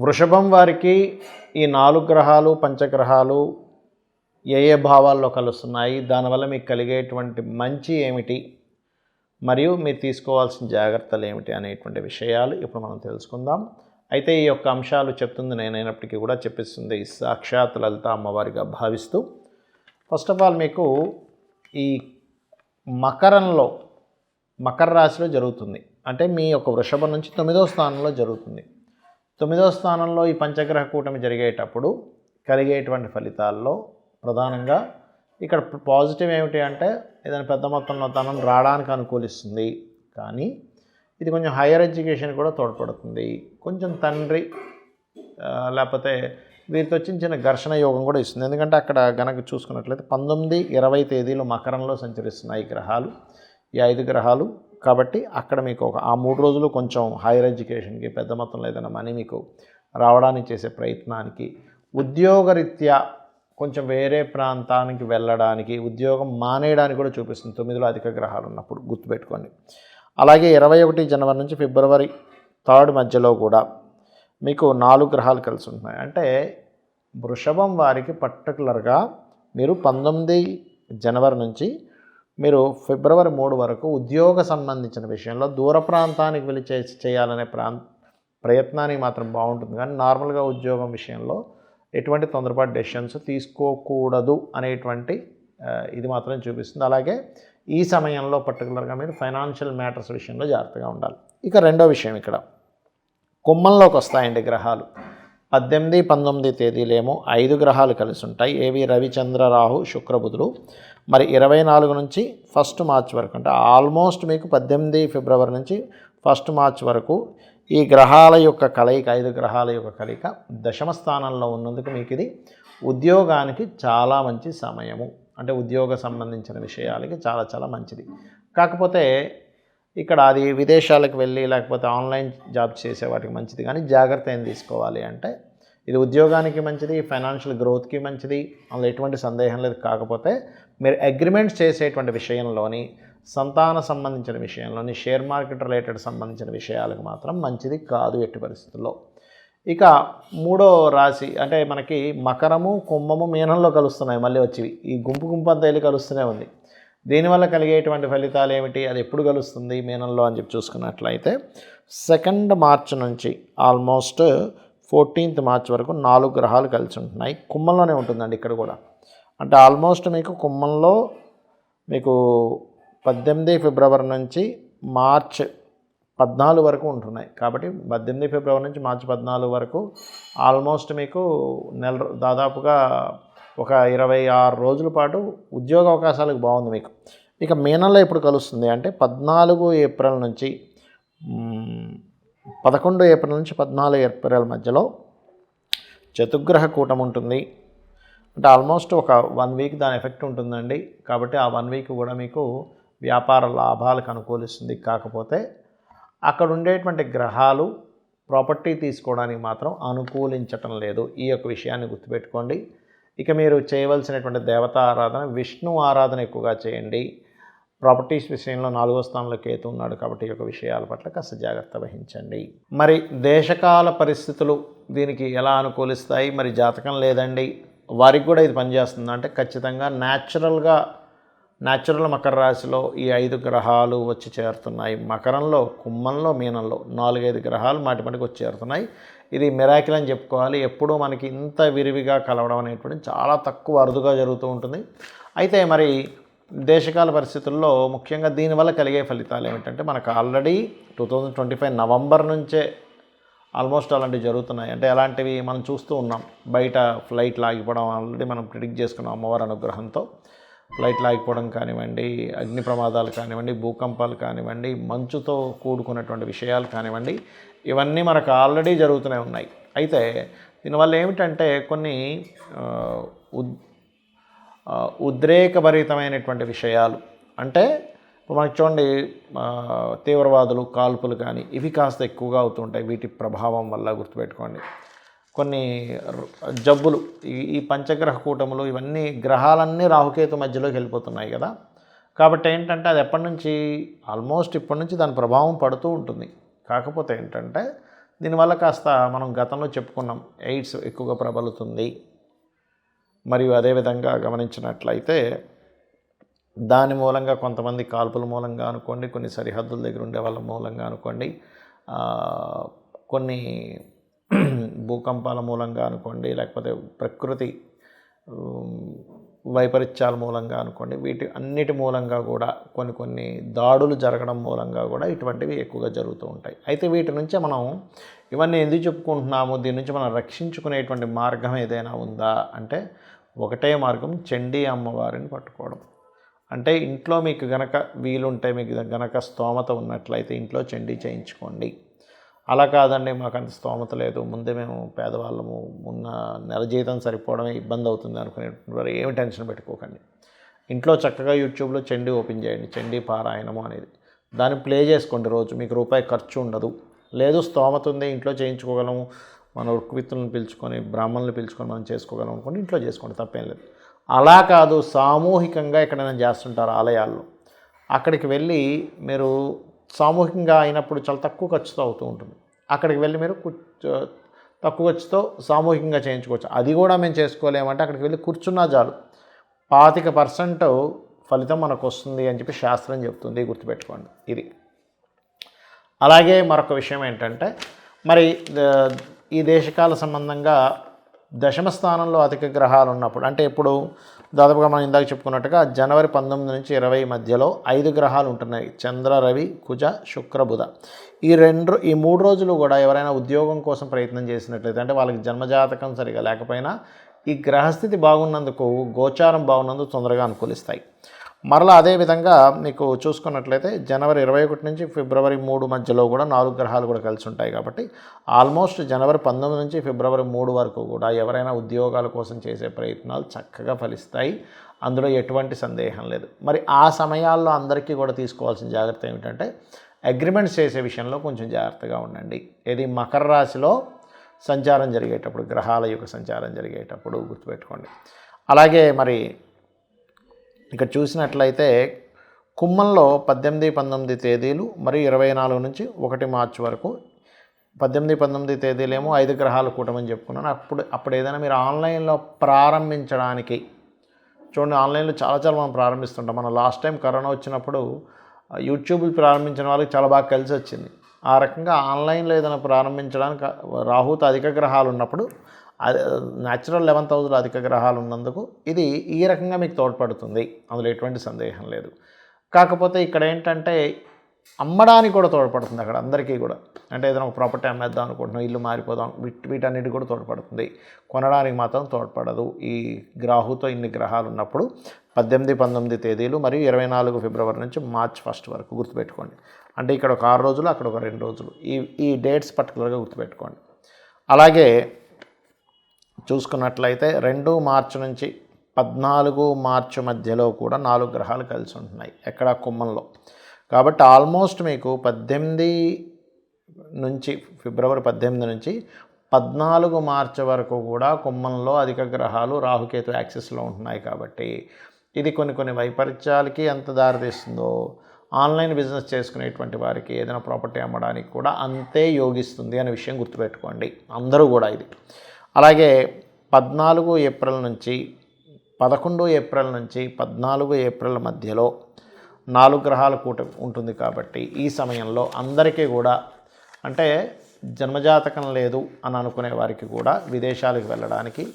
వృషభం వారికి ఈ 4 గ్రహాలు పంచగ్రహాలు ఏ ఏ భావాల్లో కలుస్తున్నాయి, దానివల్ల మీకు కలిగేటువంటి మంచి ఏమిటి, మరియు మీరు తీసుకోవాల్సిన జాగ్రత్తలు ఏమిటి అనేటువంటి విషయాలు ఇప్పుడు మనం తెలుసుకుందాం. అయితే ఈ యొక్క అంశాలు చెప్తుంది నేనైనప్పటికీ కూడా చెప్పిస్తుంది సాక్షాత్ లలిత అమ్మవారిగా భావిస్తూ, ఫస్ట్ ఆఫ్ ఆల్ మీకు ఈ మకర రాశిలో జరుగుతుంది. అంటే మీ యొక్క వృషభం నుంచి 9వ స్థానంలో జరుగుతుంది. 9వ స్థానంలో ఈ పంచగ్రహ కూటమి జరిగేటప్పుడు కలిగేటువంటి ఫలితాల్లో ప్రధానంగా ఇక్కడ పాజిటివ్ ఏమిటి అంటే ఏదైనా పెద్ద మొత్తంలో ధనం రావడానికి అనుకూలిస్తుంది. కానీ ఇది కొంచెం హైయర్ ఎడ్యుకేషన్ కూడా తోడ్పడుతుంది. కొంచెం తండ్రి లేకపోతే వీరితో చిన్న ఘర్షణ యోగం కూడా ఇస్తుంది. ఎందుకంటే అక్కడ గనక చూసుకున్నట్లయితే 19, 20 తేదీలు మకరంలో సంచరిస్తున్నాయి గ్రహాలు, ఈ 5 గ్రహాలు. కాబట్టి అక్కడ మీకు ఆ 3 రోజులు కొంచెం హైయర్ ఎడ్యుకేషన్కి, పెద్ద మొత్తంలో ఏదైనా మనీ మీకు రావడానికి చేసే ప్రయత్నానికి, ఉద్యోగరీత్యా కొంచెం వేరే ప్రాంతానికి వెళ్ళడానికి, ఉద్యోగం మానేయడానికి కూడా చూపిస్తుంది 9లో అధిక గ్రహాలు ఉన్నప్పుడు, గుర్తుపెట్టుకోండి. అలాగే 21 జనవరి నుంచి ఫిబ్రవరి 3 మధ్యలో కూడా మీకు 4 గ్రహాలు కలిసి ఉంటున్నాయి. అంటే వృషభం వారికి పర్టికులర్గా మీరు 19 జనవరి నుంచి మీరు ఫిబ్రవరి 3 వరకు ఉద్యోగ సంబంధించిన విషయంలో దూర ప్రాంతానికి వెళ్ళి చేయాలనే ప్రయత్నానికి మాత్రం బాగుంటుంది. కానీ నార్మల్గా ఉద్యోగం విషయంలో ఎటువంటి తొందరపాటు డెసిషన్స్ తీసుకోకూడదు అనేటువంటి ఇది మాత్రం చూపిస్తుంది. అలాగే ఈ సమయంలో పర్టికులర్గా మీరు ఫైనాన్షియల్ మ్యాటర్స్ విషయంలో జాగ్రత్తగా ఉండాలి. ఇక రెండో విషయం, ఇక్కడ కుంభంలోకి వస్తాయండి గ్రహాలు. 18, 19 తేదీలేమో 5 గ్రహాలు కలిసి ఉంటాయి. ఏవి? రవిచంద్ర, రాహు, శుక్ర, బుధులు. మరి 24 నుంచి 1 మార్చ్ వరకు, అంటే ఆల్మోస్ట్ మీకు 18 ఫిబ్రవరి నుంచి 1 మార్చ్ వరకు ఈ గ్రహాల యొక్క కలయిక, 5 గ్రహాల యొక్క కలయిక దశమ స్థానంలో ఉన్నందుకు మీకు ఇది ఉద్యోగానికి చాలా మంచి సమయము. అంటే ఉద్యోగ సంబంధించిన విషయాలకి చాలా చాలా మంచిది. కాకపోతే ఇక్కడ అది విదేశాలకు వెళ్ళి లేకపోతే ఆన్లైన్ జాబ్ చేసే వాటికి మంచిది. కానీ జాగ్రత్త ఏం తీసుకోవాలి అంటే ఇది ఉద్యోగానికి మంచిది, ఫైనాన్షియల్ గ్రోత్కి మంచిది, అందులో ఎటువంటి సందేహం లేదు. కాకపోతే మీరు అగ్రిమెంట్స్ చేసేటువంటి విషయంలోని, సంతాన సంబంధించిన విషయంలోని, షేర్ మార్కెట్ రిలేటెడ్ సంబంధించిన విషయాలకు మాత్రం మంచిది కాదు ఎట్టి పరిస్థితుల్లో. ఇక 3వ రాశి అంటే మనకి మకరము, కుంభము, మీనంలో కలుస్తున్నాయి. మళ్ళీ వచ్చి ఈ గుంపు అంతా వెళ్ళి కలుస్తూనే ఉంది. దీనివల్ల కలిగేటువంటి ఫలితాలు ఏమిటి, అది ఎప్పుడు కలుస్తుంది మీనంలో అని చెప్పి చూసుకున్నట్లయితే 2 మార్చ్ నుంచి ఆల్మోస్ట్ 14th మార్చ్ వరకు 4 గ్రహాలు కలిసి ఉంటున్నాయి. కుంభంలోనే ఉంటుందండి ఇక్కడ కూడా. అంటే ఆల్మోస్ట్ మీకు కుంభంలో మీకు 18 ఫిబ్రవరి నుంచి మార్చ్ 14 వరకు ఉంటున్నాయి. కాబట్టి 18 ఫిబ్రవరి నుంచి మార్చి 14 వరకు ఆల్మోస్ట్ మీకు దాదాపుగా ఒక 26 రోజుల పాటు ఉద్యోగ అవకాశాలకు బాగుంది మీకు. ఇక మీనంలో ఎప్పుడు కలుస్తుంది అంటే 14 ఏప్రిల్ నుంచి 11 ఏప్రిల్ నుంచి 14 ఏప్రిల్ మధ్యలో చతుర్గ్రహ కూటమి ఉంటుంది. అంటే ఆల్మోస్ట్ ఒక 1 వీక్ దాని ఎఫెక్ట్ ఉంటుందండి. కాబట్టి ఆ 1 వీక్ కూడా మీకు వ్యాపార లాభాలకు అనుకూలిస్తుంది. కాకపోతే అక్కడ ఉండేటువంటి గ్రహాలు ప్రాపర్టీ తీసుకోవడానికి మాత్రం అనుకూలించటం లేదు. ఈ యొక్క విషయాన్ని గుర్తుపెట్టుకోండి. ఇక మీరు చేయవలసినటువంటి దేవతా ఆరాధన, విష్ణు ఆరాధన ఎక్కువగా చేయండి. ప్రాపర్టీస్ విషయంలో 4వ స్థానంలో కేతు ఉన్నాడు కాబట్టి ఈ యొక్క విషయాల పట్ల కాస్త జాగ్రత్త వహించండి. మరి దేశకాల పరిస్థితులు దీనికి ఎలా అనుకూలిస్తాయి? మరి జాతకం లేదండి, వారికి కూడా ఇది పనిచేస్తుంది అంటే ఖచ్చితంగా న్యాచురల్ మకర రాశిలో ఈ 5 గ్రహాలు వచ్చి చేరుతున్నాయి. మకరంలో, కుంభంలో, మీనంలో 4-5 గ్రహాలు మాటిమాటికి వచ్చి చేరుతున్నాయి. ఇది మిరాకిల్ అని చెప్పుకోవాలి. ఎప్పుడూ మనకి ఇంత విరివిగా కలవడం అనేటువంటి చాలా తక్కువ, అరుదుగా జరుగుతూ ఉంటుంది. అయితే మరి దేశకాల పరిస్థితుల్లో ముఖ్యంగా దీనివల్ల కలిగే ఫలితాలు ఏమిటంటే మనకు ఆల్రెడీ 2025 నవంబర్ నుంచే ఆల్మోస్ట్ అలాంటివి జరుగుతున్నాయి. అంటే అలాంటివి మనం చూస్తూ ఉన్నాం. బయట ఫ్లైట్లు ఆగిపోవడం ఆల్రెడీ మనం ప్రిడిక్ట్ చేసుకున్నాం. అమ్మవారి అనుగ్రహంతో ఫ్లైట్లు ఆగిపోవడం కానివ్వండి, అగ్ని ప్రమాదాలు కానివ్వండి, భూకంపాలు కానివ్వండి, మంచుతో కూడుకున్నటువంటి విషయాలు కానివ్వండి, ఇవన్నీ మనకు ఆల్రెడీ జరుగుతూనే ఉన్నాయి. అయితే దీనివల్ల ఏమిటంటే కొన్ని ఉద్రేకభరితమైనటువంటి విషయాలు, అంటే ఇప్పుడు మనకి చూడండి తీవ్రవాదులు, కాల్పులు కానీ ఇవి కాస్త ఎక్కువగా అవుతుంటాయి. వీటి ప్రభావం వల్ల గుర్తుపెట్టుకోండి. కొన్ని జబ్బులు, ఈ పంచగ్రహ కూటములు, ఇవన్నీ గ్రహాలన్నీ రాహుకేతు మధ్యలోకి వెళ్ళిపోతున్నాయి కదా. కాబట్టి ఏంటంటే అది ఎప్పటి నుంచి, ఆల్మోస్ట్ ఇప్పటి నుంచి దాని ప్రభావం పడుతూ ఉంటుంది. కాకపోతే ఏంటంటే దీనివల్ల కాస్త మనం గతంలో చెప్పుకున్నాం, ఎయిడ్స్ ఎక్కువగా ప్రబలుతుంది. మరియు అదేవిధంగా గమనించినట్లయితే దాని మూలంగా కొంతమంది కాల్పుల మూలంగా అనుకోండి, కొన్ని సరిహద్దుల దగ్గర ఉండే వాళ్ళ మూలంగా అనుకోండి, కొన్ని భూకంపాల మూలంగా అనుకోండి, లేకపోతే ప్రకృతి వైపరీత్యాల మూలంగా అనుకోండి, వీటి అన్నిటి మూలంగా కూడా కొన్ని దాడులు జరగడం మూలంగా కూడా ఇటువంటివి ఎక్కువగా జరుగుతూ ఉంటాయి. అయితే వీటి నుంచే మనం ఇవన్నీ ఎందుకు చెప్పుకుంటున్నాము, దీని నుంచి మనం రక్షించుకునేటువంటి మార్గం ఏదైనా ఉందా అంటే ఒకటే మార్గం, చండీ అమ్మవారిని పట్టుకోవడం. అంటే ఇంట్లో మీకు గనక వీలుంటే, మీకు గనక స్తోమత ఉన్నట్లయితే ఇంట్లో చండీ చేయించుకోండి. అలా కాదండి మాకు అంత స్తోమత లేదు, ముందే మేము పేదవాళ్ళము, ఉన్న నెల జీతం సరిపోవడమే ఇబ్బంది అవుతుంది అనుకునేటువంటి వారు ఏమి టెన్షన్ పెట్టుకోకండి. ఇంట్లో చక్కగా యూట్యూబ్లో చండీ ఓపెన్ చేయండి, చండీ పారాయణము అనేది, దాన్ని ప్లే చేసుకోండి రోజు. మీకు రూపాయి ఖర్చు ఉండదు. లేదు స్తోమత ఉంది, ఇంట్లో చేయించుకోగలము, మన ఋక్విత్తులను పిలుచుకొని బ్రాహ్మణులు పిలుచుకొని మనం చేసుకోగలం అనుకోండి, ఇంట్లో చేసుకోండి, తప్పేం లేదు. అలా కాదు, సామూహికంగా ఎక్కడైనా చేస్తుంటారు ఆలయాల్లో, అక్కడికి వెళ్ళి మీరు సామూహికంగా అయినప్పుడు చాలా తక్కువ ఖర్చుతో అవుతూ ఉంటుంది. అక్కడికి వెళ్ళి మీరు తక్కువ ఖర్చుతో సామూహికంగా చేయించుకోవచ్చు. అది కూడా మేము చేసుకోలేమంటే అక్కడికి వెళ్ళి కూర్చున్నా చాలు, 25% ఫలితం మనకు వస్తుంది అని చెప్పి శాస్త్రం చెప్తుంది, గుర్తుపెట్టుకోండి ఇది. అలాగే మరొక విషయం ఏంటంటే, మరి ఈ దేశకాల సంబంధంగా దశమ స్థానంలో అధిక గ్రహాలు ఉన్నప్పుడు, అంటే ఇప్పుడు దాదాపుగా మనం ఇందాక చెప్పుకున్నట్టుగా జనవరి 19 నుంచి 20 మధ్యలో 5 గ్రహాలు ఉంటున్నాయి, చంద్ర, రవి, కుజ, శుక్ర, బుధ. ఈ 3 రోజులు కూడా ఎవరైనా ఉద్యోగం కోసం ప్రయత్నం చేసినట్లయితే, అంటే వాళ్ళకి జన్మజాతకం సరిగా లేకపోయినా ఈ గ్రహస్థితి బాగున్నందుకు, గోచారం బాగున్నందుకు తొందరగా అనుకూలిస్తాయి. మరలా అదేవిధంగా మీకు చూసుకున్నట్లయితే జనవరి 21 నుంచి ఫిబ్రవరి 3 మధ్యలో కూడా 4 గ్రహాలు కూడా కలిసి ఉంటాయి. కాబట్టి ఆల్మోస్ట్ జనవరి 19 నుంచి ఫిబ్రవరి 3 వరకు కూడా ఎవరైనా ఉద్యోగాల కోసం చేసే ప్రయత్నాలు చక్కగా ఫలిస్తాయి, అందులో ఎటువంటి సందేహం లేదు. మరి ఆ సమయాల్లో అందరికీ కూడా తీసుకోవాల్సిన జాగ్రత్త ఏమిటంటే, అగ్రిమెంట్స్ చేసే విషయంలో కొంచెం జాగ్రత్తగా ఉండండి. ఇది మకర రాశిలో సంచారం జరిగేటప్పుడు, గ్రహాల యొక్క సంచారం జరిగేటప్పుడు గుర్తుపెట్టుకోండి. అలాగే మరి ఇక్కడ చూసినట్లయితే కుంభంలో 18, 19 తేదీలు మరియు 24 నుంచి 1 మార్చి వరకు, 18, 19 తేదీలేమో 5 గ్రహాలు కూటమని చెప్పుకున్నాను. అప్పుడు ఏదైనా మీరు ఆన్లైన్లో ప్రారంభించడానికి చూడండి, ఆన్లైన్లో చాలా మనం ప్రారంభిస్తుంటాం. మనం లాస్ట్ టైం కరోనా వచ్చినప్పుడు యూట్యూబ్లు ప్రారంభించిన వాళ్ళకి చాలా బాగా కలిసి వచ్చింది. ఆ రకంగా ఆన్లైన్లో ఏదైనా ప్రారంభించడానికి రాహుతో అధిక గ్రహాలు ఉన్నప్పుడు, న్యాచురల్ 11th హౌస్లో అధిక గ్రహాలు ఉన్నందుకు ఇది ఈ రకంగా మీకు తోడ్పడుతుంది, అందులో ఎటువంటి సందేహం లేదు. కాకపోతే ఇక్కడ ఏంటంటే అమ్మడానికి కూడా తోడ్పడుతుంది అక్కడ అందరికీ కూడా. అంటే ఏదైనా ఒక ప్రాపర్టీ అమ్మేద్దాం అనుకుంటున్నాం, ఇల్లు మారిపోదాం, వీటన్నిటి కూడా తోడ్పడుతుంది, కొనడానికి మాత్రం తోడ్పడదు. ఈ రాహుతో ఇన్ని గ్రహాలు ఉన్నప్పుడు 18, 19 తేదీలు మరియు 24 ఫిబ్రవరి నుంచి మార్చ్ 1 వరకు గుర్తుపెట్టుకోండి. అంటే ఇక్కడ ఒక 6 రోజులు, అక్కడ ఒక 2 రోజులు, ఈ డేట్స్ పర్టికులర్గా గుర్తుపెట్టుకోండి. అలాగే చూసుకున్నట్లయితే 2 మార్చి నుంచి 14 మార్చి మధ్యలో కూడా 4 గ్రహాలు కలిసి ఉంటున్నాయి ఎక్కడ, కుంభంలో. కాబట్టి ఆల్మోస్ట్ మీకు 18 నుంచి ఫిబ్రవరి 18 నుంచి 14 మార్చి వరకు కూడా కుంభంలో అధిక గ్రహాలు రాహుకేతు యాక్సిస్లో ఉంటున్నాయి. కాబట్టి ఇది కొన్ని వైపరీత్యాలకి ఎంత దారితీస్తుందో, ఆన్లైన్ బిజినెస్ చేసుకునేటువంటి వారికి ఏదైనా ప్రాపర్టీ అమ్మడానికి కూడా అంతే యోగిస్తుంది అనే విషయం గుర్తుపెట్టుకోండి అందరూ కూడా ఇది. అలాగే 14 ఏప్రిల్ నుంచి 11 ఏప్రిల్ నుంచి 14 ఏప్రిల్ మధ్యలో 4 గ్రహాల కూటమి ఉంటుంది. కాబట్టి ఈ సమయంలో అందరికీ కూడా, అంటే జన్మజాతకం లేదు అని అనుకునే వారికి కూడా విదేశాలకు వెళ్ళడానికి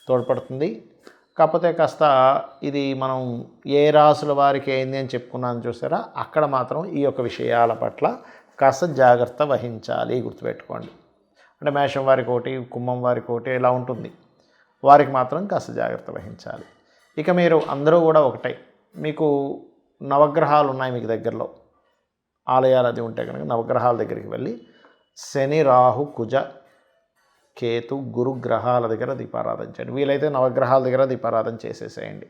తోడ్పడుతుంది. కాకపోతే కాస్త ఇది మనం ఏ రాసుల వారికి ఏంది అని చెప్పుకున్నాను చూసారా, అక్కడ మాత్రం ఈ యొక్క విషయాల పట్ల కాస్త జాగ్రత్త వహించాలి, గుర్తుపెట్టుకోండి. అంటే మేషం వారికి ఒకటి, కుంభం వారికి ఒకటి ఇలా ఉంటుంది, వారికి మాత్రం కాస్త జాగ్రత్త వహించాలి. ఇక మీరు అందరూ కూడా ఒకటే, మీకు నవగ్రహాలు ఉన్నాయి మీకు దగ్గరలో, ఆలయాలు అది ఉంటే కనుక నవగ్రహాల దగ్గరికి వెళ్ళి శని, రాహు, కుజ, కేతు, గురు గ్రహాల దగ్గర దీపారాధన చేయండి. వీలైతే నవగ్రహాల దగ్గర దీపారాధన చేసేసేయండి.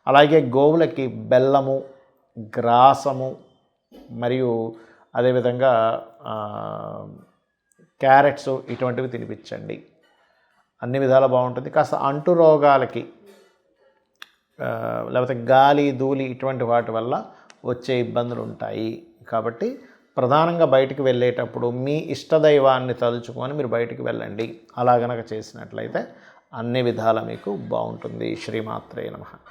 అలాగే గోవులకి బెల్లము, గ్రాసము మరియు అదేవిధంగా క్యారెట్స్ ఇటువంటివి తినిపించండి, అన్ని విధాలా బాగుంటుంది. కాస్త అంటు రోగాలకి లేకపోతే గాలి, ధూళి ఇటువంటి వాటి వల్ల వచ్చే ఇబ్బందులు ఉంటాయి. కాబట్టి ప్రధానంగా బయటికి వెళ్ళేటప్పుడు మీ ఇష్టదైవాన్ని తలుచుకొని మీరు బయటికి వెళ్ళండి. అలా గనక చేసినట్లయితే అన్ని విధాల మీకు బాగుంటుంది. శ్రీమాత్రే నమః.